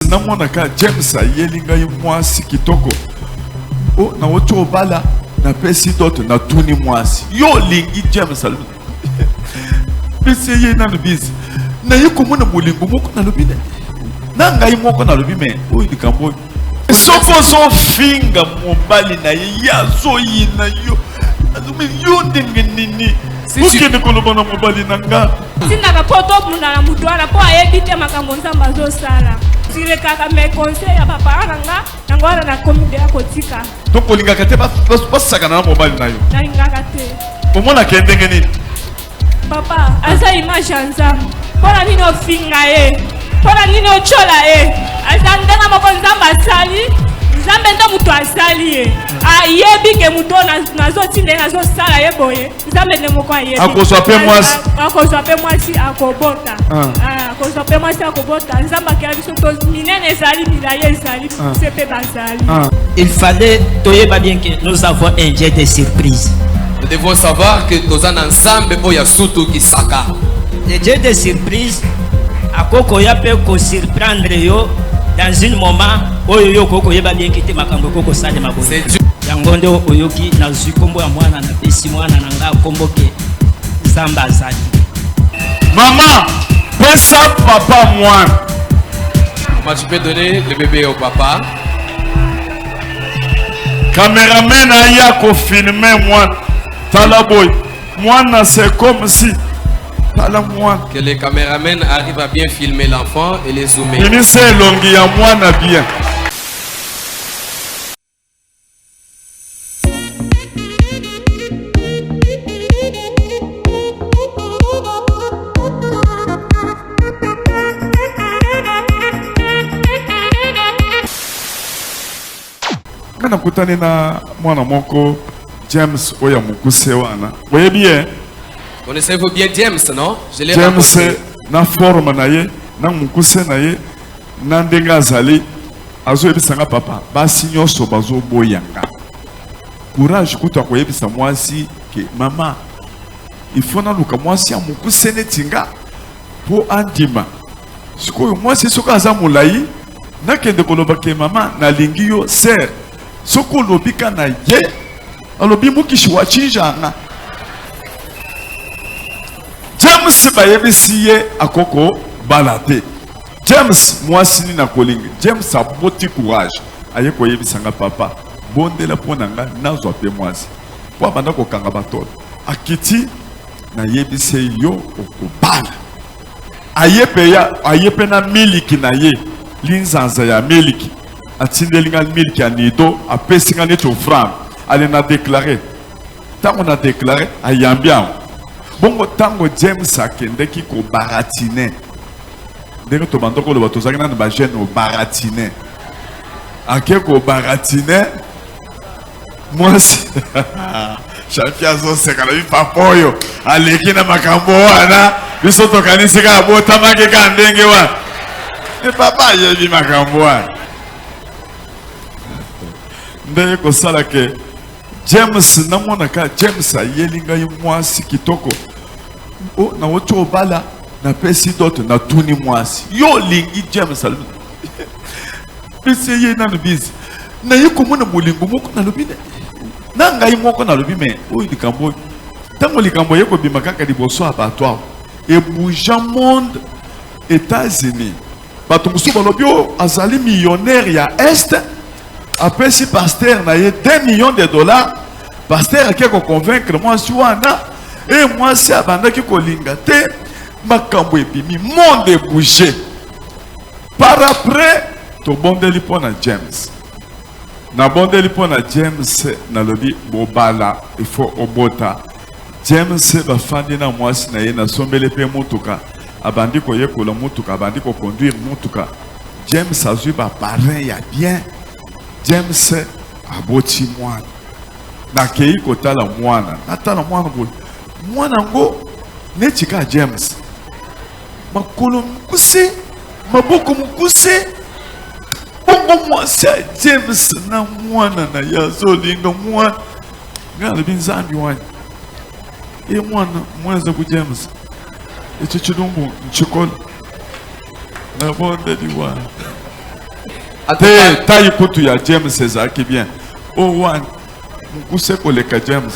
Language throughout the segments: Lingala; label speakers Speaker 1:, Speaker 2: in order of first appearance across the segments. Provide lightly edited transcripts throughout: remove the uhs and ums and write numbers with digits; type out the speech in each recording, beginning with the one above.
Speaker 1: namonaka James ayelinga mwasi kitoko. Oh, na ocho bala na pesi d'autres na tuni mwasi. Yo lingi James alu. Pesi ye na lubizi. Na yiko mona mulingo moko na lubine. Na ngai moko na lubime. Oh, likambo. Soko zo finga mobali na ya zo yina yo. Azumi yo ndenge nini. Oke ne kolobana mobali nanga.
Speaker 2: Sina ka poto muna na mudwara po ayebite makambo nzamba zo sala. Sire kaka me conseil ya papa nanga ngora na komide ya kotika.
Speaker 1: To kolinga kate ba sakana na mobali na yo.
Speaker 2: Na linga kate.
Speaker 1: Omona ke ndenge nini?
Speaker 2: Papa, aza image nzamba. Pona nini ofinga ye? Pona nini ochola ye? Aza ndenga moko nzamba sali. Nzambe ndo mutu asali ye. Ayebi ke mutu nazo tinde nazo sala ye boye. Nzambe ne moko ayebi.
Speaker 1: Akozwa pe mwasi.
Speaker 2: Akozwa pe mwasi akobota. Akozwa pe mwasi akobota. Nzamba ke abiso to minene sali milaye sali sepe basali.
Speaker 3: Il fallait toyeba bien que nous avons un jet de surprise.
Speaker 4: Nous devons savoir que nous sommes ensemble pour Yasutu Kisaka.
Speaker 3: Le jet de surprise a koko ya pe ko surprendre yo dans un moment oyo yo koko yeba bien kite makambo koko sale maboye. C'est Dieu. Yangonde oyoki na zukombo ya mwana na pesi mwana na nga kombo ke Zamba zali.
Speaker 1: Maman, pesa papa mwana.
Speaker 4: Maman, tu peux donner le bébé au papa.
Speaker 1: Caméraman aya ko filmer mwana. Tala boy. Mwana c'est comme si tala mwana.
Speaker 4: Que les caméramans arrivent à bien filmer l'enfant et les zoomer.
Speaker 1: Ini c'est longi ya mwana bien. Kana kutane na mwana moko James oya mukuse wana. Voyez bien.
Speaker 4: Connaissez-vous bien James, non? Je l'ai
Speaker 1: James
Speaker 4: rencontré.
Speaker 1: na forme na ye, na mukuse na ye, na ndenga azali azo yebisanga papa basi nyonso bazo boyanga. Courage kuta ko yebisa mwasi ke mama il faut na luka mwasi ya mukuse netinga po andima. Sikoyo mwasi soka aza mulai nakende koloba ke mama na lingi yo ser. Soko lobika na ye alobi mukishi wa chinjanga. James bayebisi ye akoko balate. James mwasi ni na kolingi. James a boti courage. Aye ko yebisanga papa. Bondela ponanga nazwa pe mwasi. Kwa banda ko kanga batolo. Akiti na yebise yo okobala. Ayepe na miliki na ye. Linzanza ya miliki. Atindelinga miliki ya nido. Apesinga neto franc. Ale na déclaré. Tango na déclaré ayambiam. Bongo tango James akendeki ko baratine. Ndenge to bandoko lo bato zakina na ba jeune o baratine. Ake ko baratine. Mwasi. Champion zo sekala bi papoyo. Aleki na makambo wana. Biso to kanisi ka bota make ka ndenge wa. E papa ye bi makambo wana. Ndenge ko sala ke James namonaka James ayelinga mwasi kitoko. Oh, na ocho bala na pesi d'autres na tuni mwasi. Yo lingi James alu. Pesi ye na lubizi. Na yiko mona mulingo moko na lubine. Na ngai moko na lubime. Oh, likambo. Tango likambo yeko bimakaka liboso abattoir. Et bouge monde États-Unis. Bato musu balobio azali millionnaire ya Est. Après si pasteur na ye 2 millions de dollars, pasteur qui ko convaincre moi si wana et moi si abanda ki ko linga te makambo epimi monde bouger. Par après to bondeli pona James. Na bondeli pona James na lobi bobala il faut obota. James ba fandi na moi si na ye na sombele pe mutuka abandi ko yekola mutuka abandi ko conduire mutuka. James azui ba parrain ya bien. James aboti mwana. Na kei kotala mwana. Natala mwana boy. Mwana ngo nechika James. Makolo mukuse, maboko mukuse. Bongo mwasi James na mwana na yazo linga mwana. Ngale binzambi wani. Mwana ku James. Echo chidumbu nchikolo. Na bonde diwa. te taille kutu ya James ezaki bien owan mukuse koleka James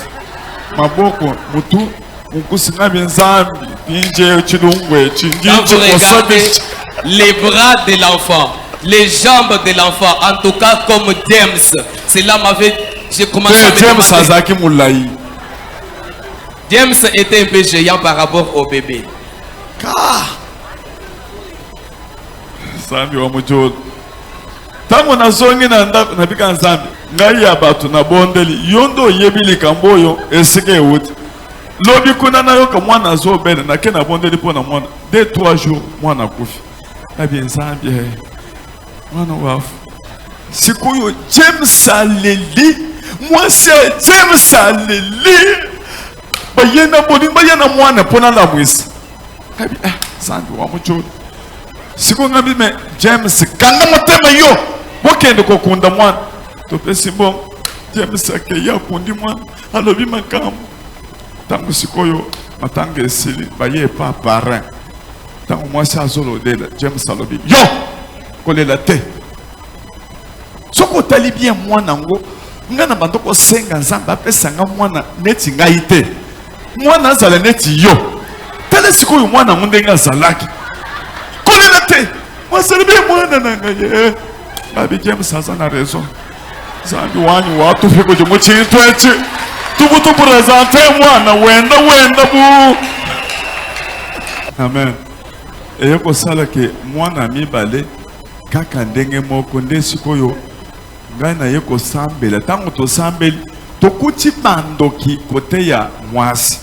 Speaker 1: maboko mutu mukusinga benzambi ninje chilungwe chinjije
Speaker 4: Quand vous regardez les bras de l'enfant, les jambes de l'enfant, en tout cas comme James, cela m'avait... J'ai commencé à me
Speaker 1: James
Speaker 4: demander.
Speaker 1: azaki mulai
Speaker 4: James était un peu géant par rapport au bébé.
Speaker 1: Zambi wa mujod tango nazongi na ndako nabika nzambi ngai ya bato na bondeli yondo yebili kamboyo esike ewuti lobi kuna na yoka mwana azobele na ke na bondeli pona mwana 2-3 jours mwana kufi nabi nzambi mwana wafu sikuyo James aleli mwasi James aleli bayena boni bayena mwana pona la mwisi nabi zambi wa mujod siku ngambi me James kanga motema yo bokende kokunda mwana topesi bon James akeya kundi mwana alobi makambo tango sikoyo matanga esili baye pa parrain tango mwasi azolodela James alobi yo kolela te soko tali bien mwana ngo ngana bandoko senga nzambe apesanga mwana neti ngai te mwana azala neti yo tele sikoyo mwana ngunde ngazalaki te wasalibe mwana nangaye babi James aza na raison zambi wanyu watu fiko jomo chintu echi tubutu presente mwana wenda bu amen eyeko sala ke mwana mibale kaka ndenge moko nde sikoyo ngai na yeko sambela tango to sambeli tokuti bandoki kote ya mwasi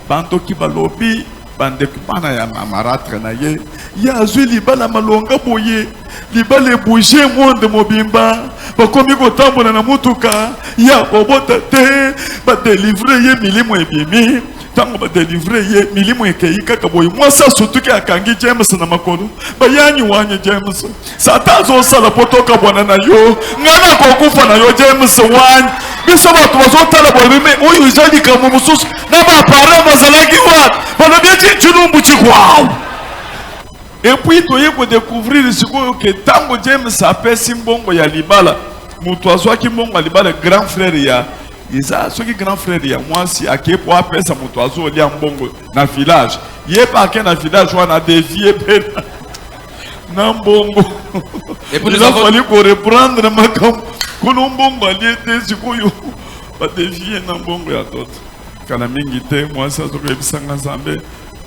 Speaker 1: bandoki balobi bandeko bana ya mamaratre na ye ya azwi libala malonga boye libala ebouge monde mobimba bakomi kotambola na mutuka ya kobota te badelivre ye milimo ebiemi ntango badelivre ye milimo ekei kaka boye mwasi asutuki akangi James na makolo bayanyi wanyi James sata azosala po tokabwana na yo ngana kokufa na yo James wanyi biso bato bazotala boye oyo eza likambo mosusu na bapare bazalaki wata balobi eti chilumbu chikwawu epuis toye kodécouvrir sikoyo ke tango James apesi mbongo ya libala mutu azwaki mbongo ya libala grand frère ya eza soki grand frère ya mwasi ake po apesa mutu azolia mbongo na village ye pa ake na village wana devie pe na mbongo il fallait ko reprendre makambo kono mbongo alie te sikoyo badevie na mbongo ya toto kana mingi te mwasi azokoyebisanga nzambe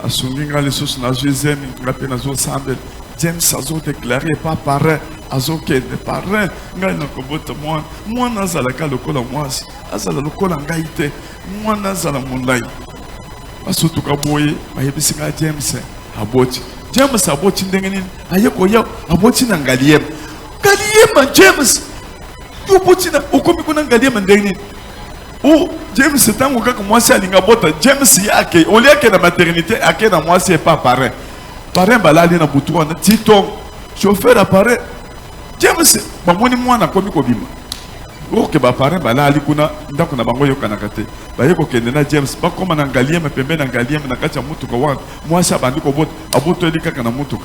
Speaker 1: asungi nga lisusu nazwizemi nga mpe nazosambela James azodeklare pa parrain azokende parrain ngai nakobota mwana azalaka lokola mwasi azala lokola ngai te mwana azala molai basutuka boye bayebisi nga James aboti ndenge nini aye koya aboti na Ngaliema James yoboti na okomi kuna Ngaliema ndenge nini oh James tango kaka mwasi alinga bota James yake oliake na maternité ake na mwasi pas parrain balali na butu wana tito chauffeur appareil James bamoni mwana komi kobima oke ba parrain balali kuna ndako na bango yokanaka te bayeko kende na James bakoma na Ngaliema pembe na Ngaliema na kati ya mutuka wana mwasi abandi kobota aboto eli kaka na mutuka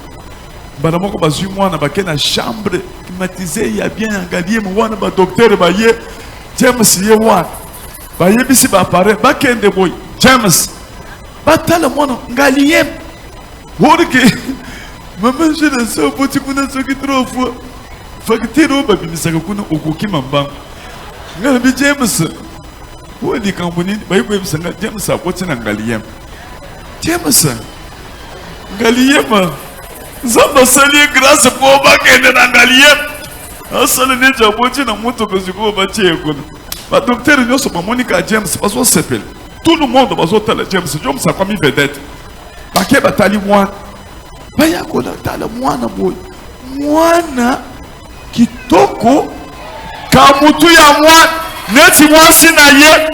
Speaker 1: bana moko bazwi mwana bake na chambre climatisée ya bien Ngaliema wana ba docteur baye James ye wana bayebisi bapare bakende boy James batala mwana Ngaliema horike mama je ne sais pas tu kuna soki 3 fois facture babimisaka kuna okokima mbango ngambi James wodi kamboni bayiko ebisanga James akoti na Ngaliema zamba sali grâce pour bakende na Ngaliema asala ne jaboti na moto koziko batie kuna ba docteur nyoso bamonika James bazo sepel tout le monde bazo tala James a comme vedette bake batali mwana baya kola tala mwana boy mwana kitoko kamutu ya mwana neti mwasi na ye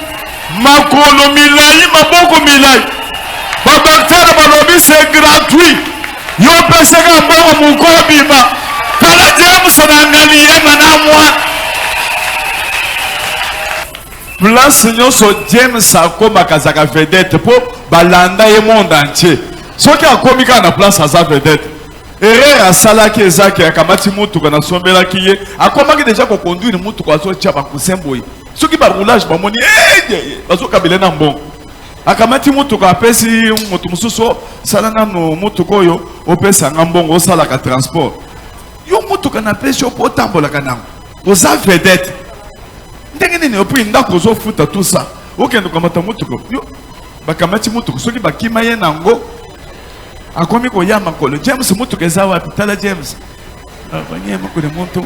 Speaker 1: makolo milai maboko milai ba docteur balobi c'est gratuit yo peseka mbongo mukobima tala James na Ngaliema na mwana place nyonso James akoma kazaka vedette po balanda ye monde entier soki akomi kaka na place aza vedette erreur asalaki ezaki akamati mutuka na sombelaki ye akomaki déjà ko conduire mutuka so tia ba kusemboyi soki ba roulage ba moni bazo kabile na mbongo akamati mutuka apesi mutu mususu salana no mutuka oyo opesa ngambongo osala ka transport yo mutuka na pesi opo tambola kanango oza vedette ndenge nini opi ndako zo futa tout ça okendo kamata mutuka yo bakamati mutuka soki bakima ye nango akomi koyama kolo James mutuka eza wapi tala James abanyema kule muntu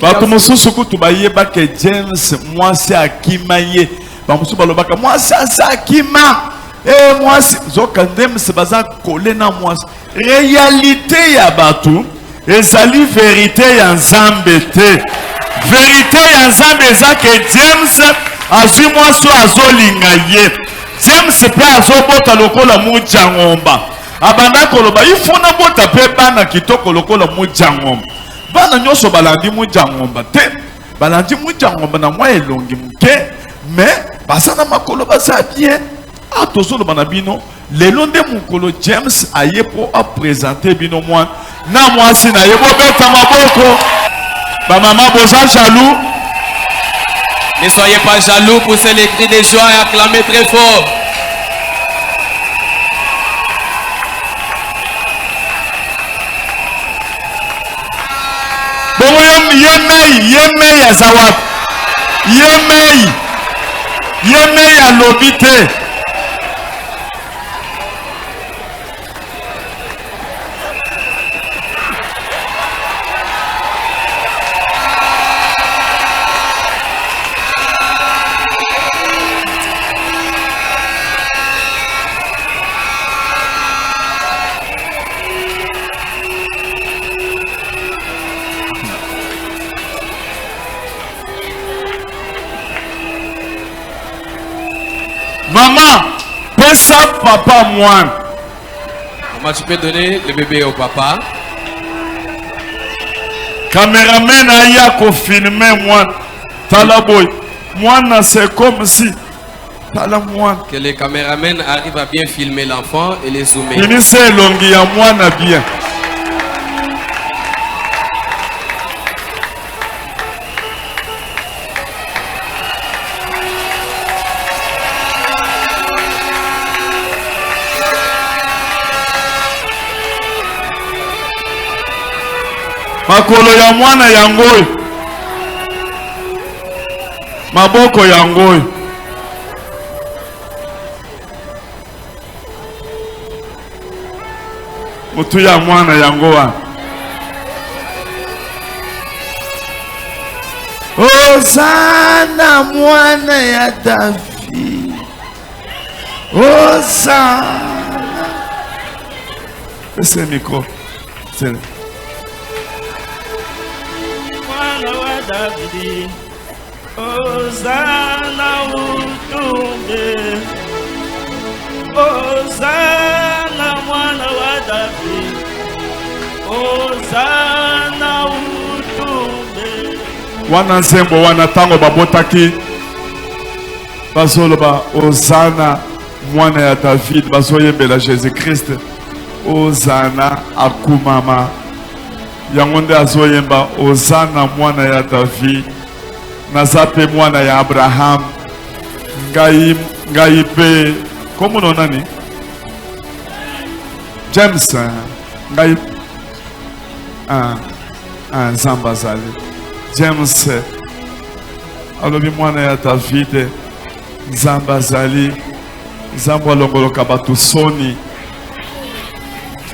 Speaker 1: bato mosusu kutu bayeba ke James mwasi akima ye bamusu balobaka mwasi asakima mwasi zoka James baza kole na mwasi réalité ya bato ezali vérité ya Nzambe te vérité ya Nzambe eza ke James azwi mwasi azolinga ye James pe azobota lokola mujangomba abanda koloba ifuna bota pe bana kitoko lokola mujangomba bana nyoso balandi mujangomba te balandi mujangomba na mwa elongi muke mais basana makolo basa bien atozolo bana bino lelo nde mukolo James ayepo a présenter bino mwa na mwasi na yebo beta maboko ba mama boza jaloux.
Speaker 4: Ne soyez pas jaloux, poussez les cris de joie et acclamez très fort.
Speaker 1: Yemei ya zawap yemei ya lobite maman, pesa papa moi.
Speaker 4: Maman, tu peux donner le bébé au papa.
Speaker 1: Caméraman aya ko filmer moi. Talaboy. Moi c'est comme si. Tala moi.
Speaker 4: Que les caméramans arrivent à bien filmer l'enfant et les zoomer.
Speaker 1: Ini c'est longi ya moi na bien. Makolo ya mwana yangoy maboko yangoy mutu ya mwana yangoa Osana mwana ya David Osana ese micro c'est
Speaker 3: David, Hosanna utumbe, Hosanna mwana wa David, Hosanna utumbe.
Speaker 1: Wana nzembo wana tango babotaki bazoloba Hosanna mwana ya David bazoyembela Jésus Christ Hosanna akumama yangonde azoyemba Hosanna mwana ya David nazape mwana ya Abraham ngai pe komo nonani James ngai Zambazali James alobi mwana ya David Zambazali Zambo longoloka batu soni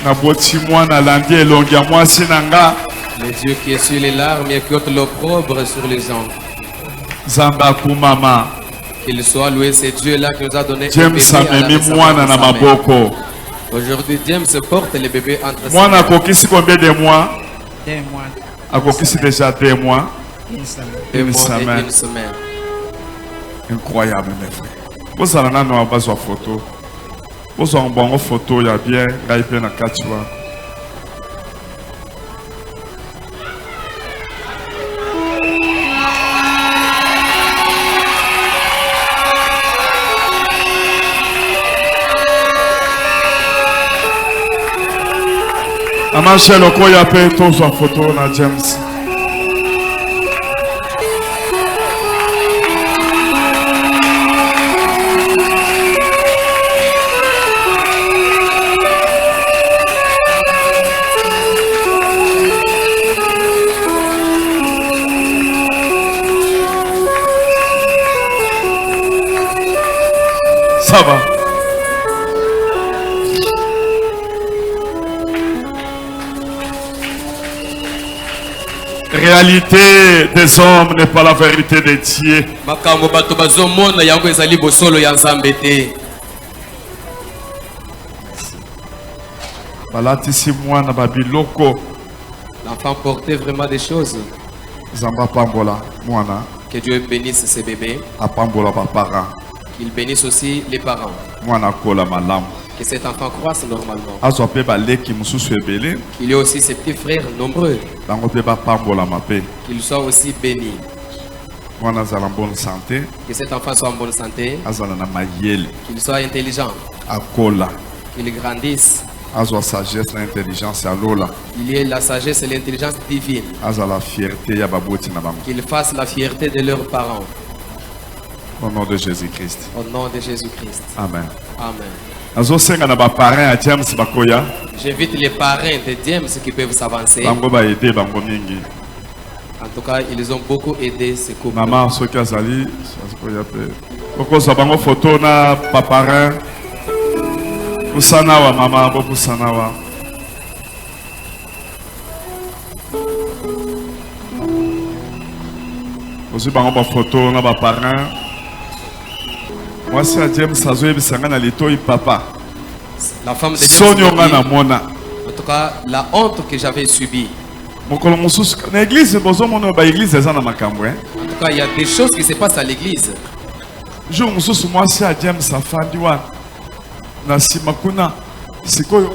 Speaker 1: na boti mwana landi elongi ya mwasi nanga
Speaker 4: Le Dieu qui essuie les larmes et qui ôte l'opprobre sur les hommes.
Speaker 1: Zamba kumama
Speaker 4: Qu'il soit loué, c'est Dieu là qui nous a donné
Speaker 1: James amemi mwana na maboko.
Speaker 4: Aujourd'hui James porte les bébés entre ses
Speaker 1: Mwana
Speaker 4: mains.
Speaker 1: akokisi combien de mois?
Speaker 3: 2 mois.
Speaker 1: Akokisi déjà 2 mois.
Speaker 3: Une semaine.
Speaker 4: 2 mois
Speaker 1: semaine.
Speaker 4: et 1 semaine.
Speaker 1: Incroyable mes frères. Vous allez nous avoir besoin de photo. Vous avez une photo, il y a bien, il y a bien 4 mois. Maman Shell Okoya pe tozwa photo na James. Ça va. Réalité des hommes n'est pas la vérité des dieux.
Speaker 4: makambo bato bazomona yango ezali bosolo ya nzambe te.
Speaker 1: Balatisi mwana babiloko.
Speaker 4: L'enfant portait vraiment des choses.
Speaker 1: Zamba pambola mwana.
Speaker 4: Que Dieu bénisse ces bébés.
Speaker 1: Apambola ba parents.
Speaker 4: Qu'il bénisse aussi les parents.
Speaker 1: Mwana kola malamu.
Speaker 4: Que cet enfant croisse normalement.
Speaker 1: Azwa pe baleki mususu ebele.
Speaker 4: Qu'il y ait aussi ses petits frères nombreux.
Speaker 1: Bango pe ba pambola mape.
Speaker 4: Qu'il soit aussi béni.
Speaker 1: Mwana zala bonne santé.
Speaker 4: Que cet enfant soit en bonne santé.
Speaker 1: Azala na mayele.
Speaker 4: Qu'il soit intelligent.
Speaker 1: Akola.
Speaker 4: Qu'il grandisse.
Speaker 1: Azwa sagesse na intelligence ya lola.
Speaker 4: Il y ait la sagesse et l'intelligence divine.
Speaker 1: Azala fierté ya baboti na bango.
Speaker 4: Qu'ils fassent la fierté de leurs parents.
Speaker 1: Au nom de Jésus-Christ.
Speaker 4: Au nom de Jésus-Christ.
Speaker 1: Amen.
Speaker 4: Amen.
Speaker 1: Azosenga na ba parents ya James bakoya.
Speaker 4: J'invite les parrains de James qui peuvent s'avancer.
Speaker 1: Bango ba aider bango mingi.
Speaker 4: En tout cas, ils ont beaucoup aidé ce couple.
Speaker 1: Maman soki azali azokoya pe. Kokozwa bango photo na ba parents. Kusana wa mama bo kusana wa. Ozwi bango ba photo na ba parents. Moi c'est à James azoyebisanga na litoi papa.
Speaker 4: La femme de
Speaker 1: Sonyo nga na
Speaker 4: James,
Speaker 1: mona.
Speaker 4: en tout cas, la honte que j'avais subie.
Speaker 1: Mokolo mosusu na église bozomona ba église eza na makambo hein.
Speaker 4: En tout cas, il y a des choses qui se passent à l'église.
Speaker 1: Jour mosusu mwasi ya James afandi wana na nsima kuna sikoyo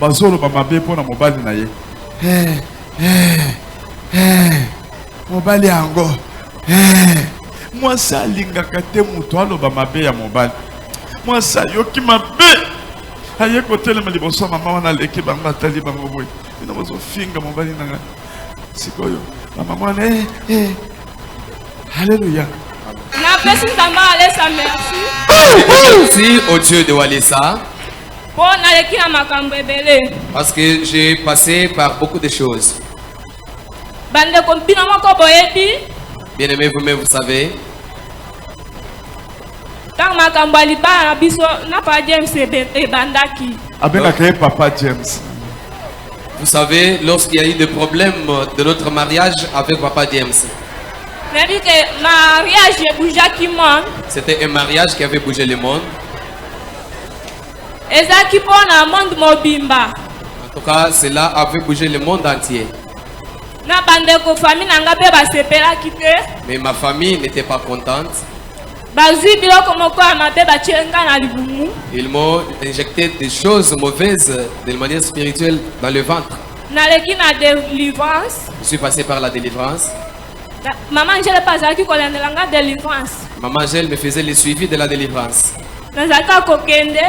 Speaker 1: bazoloba mabe mpo na mobali na ye. Mobali yango mwasi alingaka te moto aloba mabe ya mobali. Mwasi ayoki mabe aye kotelema liboso ya mama wana aleki bango atali bango boye bino bozofinga mobali na ngai sikoyo bamama wana Alléluia.
Speaker 2: napesi nzambe alesa merci
Speaker 4: Merci au Dieu de Walesa
Speaker 2: mpo naleki na makambo ebele
Speaker 4: parce que j'ai passé par beaucoup de choses.
Speaker 2: bandeko bino moko boyebi
Speaker 4: Bien aimé, vous-même, vous savez,
Speaker 2: ntango makambo ya libala na biso na pa James ebandaki
Speaker 1: Abengaka ye papa James.
Speaker 4: vous savez, lorsqu'il y a eu des problèmes de notre mariage avec Papa James,
Speaker 2: nayebi ke mariage ebujaki monde
Speaker 4: c'était un mariage qui avait bougé le monde.
Speaker 2: ezalaki mpo na monde mobimba
Speaker 4: En tout cas, cela avait bougé le monde entier.
Speaker 2: na bandeko famille na nga mpe basepelaki te
Speaker 4: Mais ma famille n'était pas contente.
Speaker 2: bazwi biloko moko ya mabe batie nga na libumu
Speaker 4: Ils m'ont injecté des choses mauvaises de manière spirituelle dans le ventre.
Speaker 2: naleki na délivrance
Speaker 4: Je suis passé par la délivrance.
Speaker 2: mama angele mpe azalaki kolendela nga délivrance
Speaker 4: Maman Angèle me faisait le suivi de la délivrance.
Speaker 2: nazalaki kokende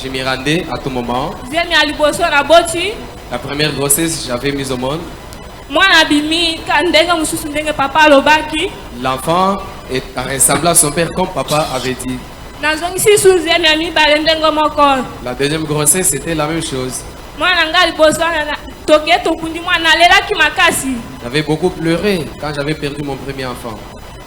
Speaker 4: Je m'y rendais à tout moment.
Speaker 2: ziemi ya liboso naboti
Speaker 4: La première grossesse, j'avais mis au monde.
Speaker 2: mwana abimi ka ndenge mosusu ndenge papa alobaki
Speaker 4: L'enfant a ressemblé à son père comme papa avait dit.
Speaker 2: nazongisi su ziemi ya mibale ndenge moko
Speaker 4: La deuxième grossesse, c'était la même chose.
Speaker 2: mwana nga liboso wana toke tokundi mwana nalelaki makasi
Speaker 4: J'avais beaucoup pleuré quand j'avais perdu mon premier enfant.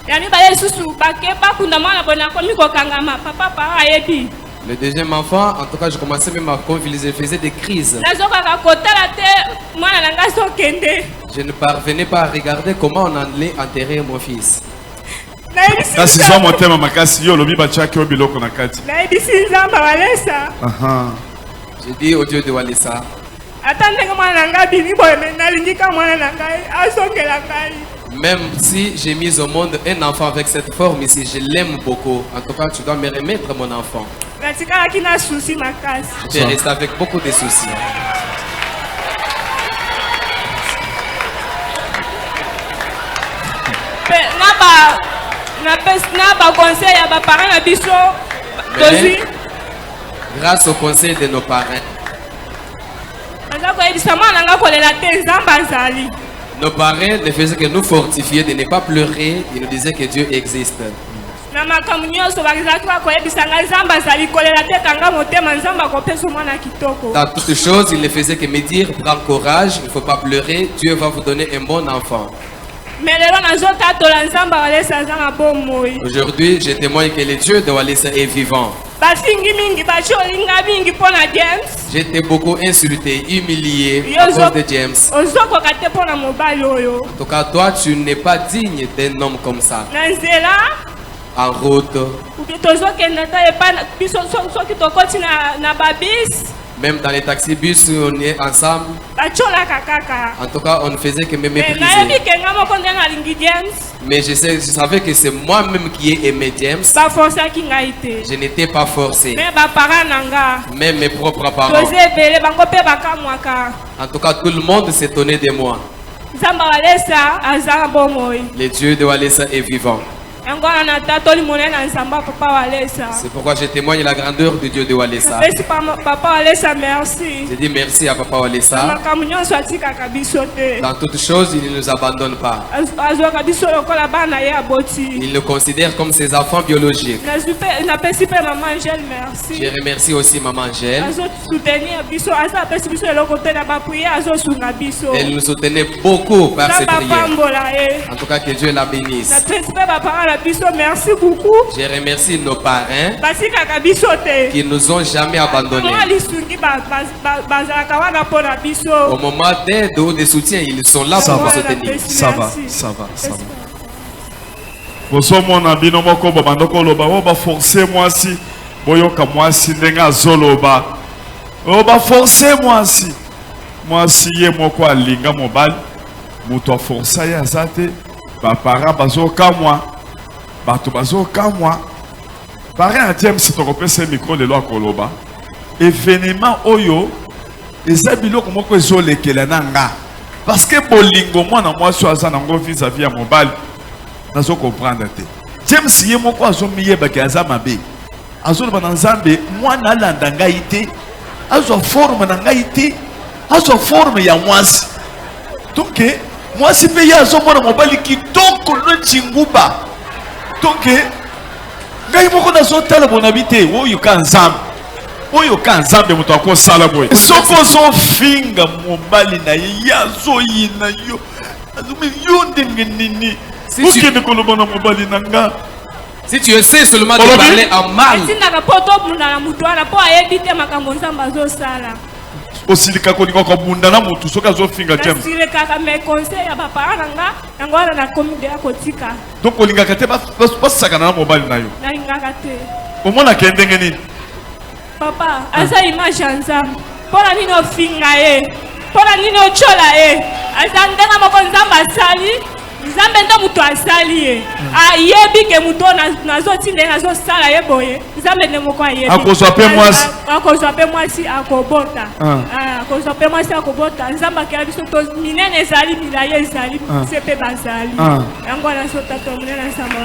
Speaker 2: ya mibale lisusu bake bakunda mwana boye nakomi kokangama papa para ayebi
Speaker 4: Le deuxième enfant, en tout cas, je commençais même à convulser, je faisais des crises.
Speaker 2: nazokaka kotala te mwana na ngai sokende
Speaker 4: Je ne parvenais pas à regarder comment on allait enterrer mon fils.
Speaker 1: Kasi zwa motema makasi yo lobi batiaki yo biloko na kati.
Speaker 2: nayebisi nzambe balesa
Speaker 1: Aha.
Speaker 4: J'ai dit au Dieu de Walesa,
Speaker 2: ata ndenge mwana na ngai abimi boye me nalingi ka mwana na ngai asongela ngai
Speaker 4: même si j'ai mis au monde un enfant avec cette forme ici, je l'aime beaucoup. En tout cas, tu dois me remettre mon enfant.
Speaker 2: natikalaki na susi makasi
Speaker 4: J'étais resté avec beaucoup de soucis.
Speaker 2: mpe na baconseil ya baparent na biso tozwi
Speaker 4: Grâce au conseil de nos parents, Nos parents ne faisaient que nous fortifier de ne pas pleurer. Ils nous disaient que Dieu existe. Dans toutes choses, il ne faisait que me dire, prends courage, il ne faut pas pleurer, Dieu va vous donner un bon enfant. Aujourd'hui, je témoigne que le Dieu de Walesa est vivant. J'étais beaucoup insulté, humilié à cause de James. En tout cas, toi, tu n'es pas digne d'un homme comme ça. En route, même dans les taxi-bus, on est ensemble. En tout cas, on ne faisait que me mépriser. Mais je savais que c'est moi-même qui ai aimé James. Je n'étais pas forcé. Même mes propres parents. En tout cas, tout le monde s'étonnait de moi. Le Dieu de Walesa est vivant. C'est pourquoi je témoigne la grandeur du Dieu de Walesa. Je dis merci à Papa Walesa. Dans toutes choses, il ne nous abandonne pas. Il nous considère comme ses enfants biologiques. Je remercie aussi Maman Angèle. Elle nous soutenait beaucoup par ses prières. En tout cas, que Dieu la bénisse.
Speaker 2: Merci beaucoup.
Speaker 4: Je remercie nos parents qui nous ont jamais abandonnés. Au moment d'aide ou de soutien, ils sont là pour nous soutenir.
Speaker 1: Ça va. Bosomona bino moko babandoko loba oba forcer moi si boyoka moi si ndenga zoloba oba forcer moi si ye moko alinga mobali muto força ya zate ba para bazoka moi bato bazoka moi parent James tokopesa micro lelo akoloba événement oyo eza biloko moko ezolekela nanga parce que bolingo mwana mwasi aza nango vis-à-vis ya mobali nazo comprendre te James ye moko azomiyeba ke aza mabe azoloba na Nzambe mwana alanda ngai te azwa forme na ngai te azwa forme ya mwasi donc mwasi mpe ye azomona mobali kitoko nochinguba donc ngai moko nazotala bonabi te oyo ka Nzambe moto akosala boye soko ozofinga mobali na ye ye azoyina yo azumi yo ndenge nini okende koloba na mobali na nga.
Speaker 4: Si tu essaies seulement de parler en mal,
Speaker 1: osilika kolinga kobunda na mutu soka azofinga James donc olingaka te basakana na mobali na yo omona ke ndenge nini
Speaker 2: papa aza image ya Nzambe mpona nini ofinga ye mpona nini otyola ye aza ndenge moko Nzambe asali Nzambe ndo mutu asali ye ayebi ke mutu nazoti ndenge nazosala ye boye Nzambe nde moko ayebi
Speaker 1: akozwa pe
Speaker 2: mwasi akobota akozwa pe mwasi akobota Nzambe akela biso to minene ezali milaye ezali se pe bazali yango nazota to minene Nzambe.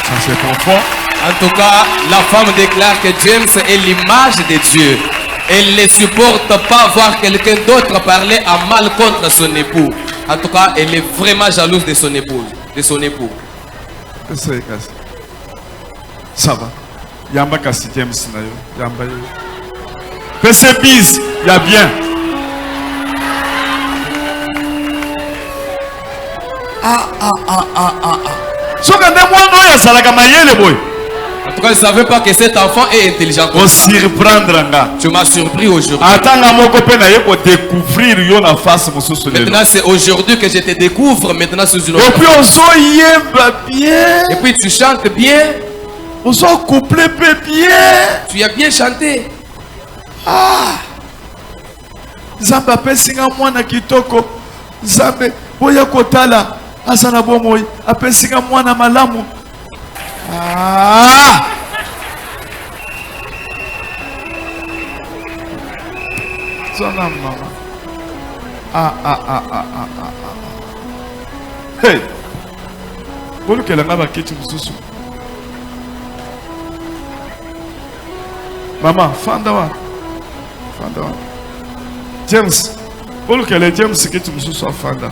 Speaker 1: Ça c'est profond.
Speaker 4: En tout cas, la femme déclare que James est l'image de Dieu. Elle ne supporte pas voir quelqu'un d'autre parler en mal contre son époux. En tout cas, elle est vraiment jalouse de son épouse, de son époux.
Speaker 1: Ça va. Yamba kasi James na yo. Yamba yo. Pese bis, ya bien. Soka nde mwana oyo azalaka mayele boy.
Speaker 4: En tout cas, je ne savais pas que cet enfant est intelligent.
Speaker 1: Tu
Speaker 4: m'as surpris aujourd'hui. Maintenant, c'est aujourd'hui que je te découvre. Maintenant, sous une autre. Et puis, tu chantes bien. Tu as bien chanté.
Speaker 1: Zamba pesinga mwana kitoko. Zambe boya kotala asana bomoy apesinga mwana malamu. Zona mama. Hey. Bolu kela ngaba kitu mususu. Mama, fanda wa. Fanda. James. Pour que les James que tu me sois Fanda.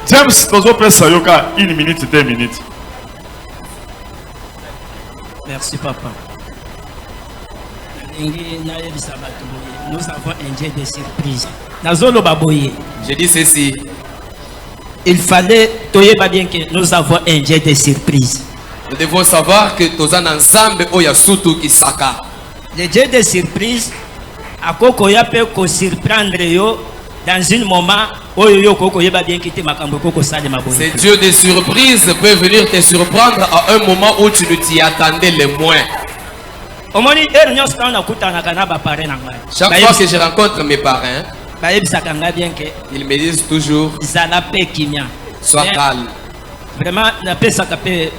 Speaker 1: James, nous presse Sayoka 1 minute, 2 minutes.
Speaker 3: Merci papa. Nous avons un Dieu de surprise.
Speaker 4: Je dis ceci.
Speaker 3: Il fallait toyeba bien que nous avons un Dieu de surprise.
Speaker 4: Nous devons savoir que tous en ensemble oya surtout Isaka.
Speaker 3: Le Dieu de surprise a koko ya peut surprendre yo dans un moment oyo yo koko yeba bien quitter makambo koko sale maboye.
Speaker 4: Ce Dieu de surprise peut venir te surprendre à un moment où tu ne t'y attendais le moins. Chaque fois que je rencontre mes parents, ils me disent toujours sois calme.
Speaker 3: Vraiment,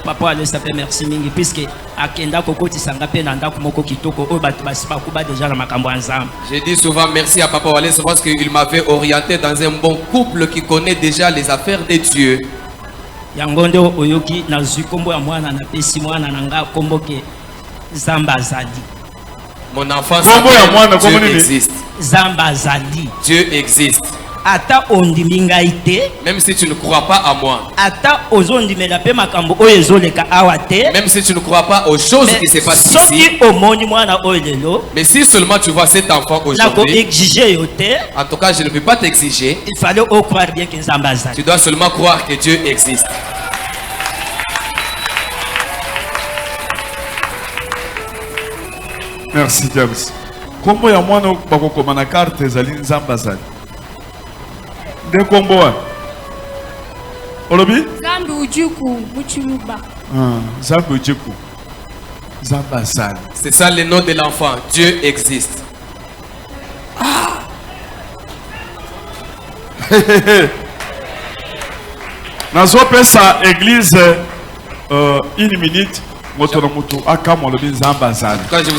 Speaker 3: papa merci mingi puisque akenda kokoti sanga pe nanda kumoko kitoko o batu basipa kuba déjà na makambo ensemble.
Speaker 4: Je dis souvent merci à Papa Wallace parce qu'il m'avait orienté dans un bon couple qui connaît déjà les affaires de Dieu.
Speaker 3: Yangonde oyoki na zukombo ya mwana na pesi mwana nanga kombo ke Zamba Zadi.
Speaker 4: Mon enfant Dieu existe.
Speaker 3: Zamba Zadi.
Speaker 4: Dieu existe.
Speaker 3: Ata ondimingaite.
Speaker 4: Même si tu ne crois pas à moi.
Speaker 3: Ata ozondimela pe makambo oyo ezoleka awate.
Speaker 4: Même si tu ne crois pas aux choses qui se passent ici.
Speaker 3: Soki omoni mwana oyelelo.
Speaker 4: Mais si seulement tu vois cet enfant aujourd'hui. En tout cas, je ne peux pas t'exiger.
Speaker 3: Il fallait croire bien que Zamba Zadi.
Speaker 4: Tu dois seulement croire que Dieu existe.
Speaker 1: Merci James. Kombo ya mwana bakokoma na carte ezali Nzamba Zali. Nde kombo wa? Olobi?
Speaker 2: Zambi ujuku muchuluba.
Speaker 1: Zambi ujuku. Nzamba Zali.
Speaker 4: C'est ça le nom de l'enfant. Dieu existe.
Speaker 1: Nazopesa église 1 minute. Quand je
Speaker 4: vous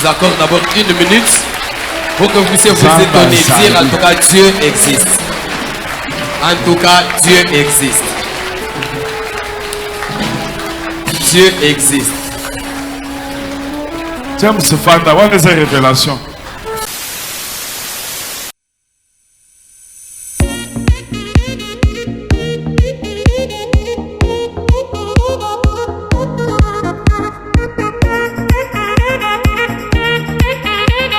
Speaker 4: accorde d'abord 1 minute pour que vous puissiez vous étonner, dire en tout cas Dieu existe. En tout cas, Dieu existe. Dieu existe.
Speaker 1: James Fanda, what is a révélation?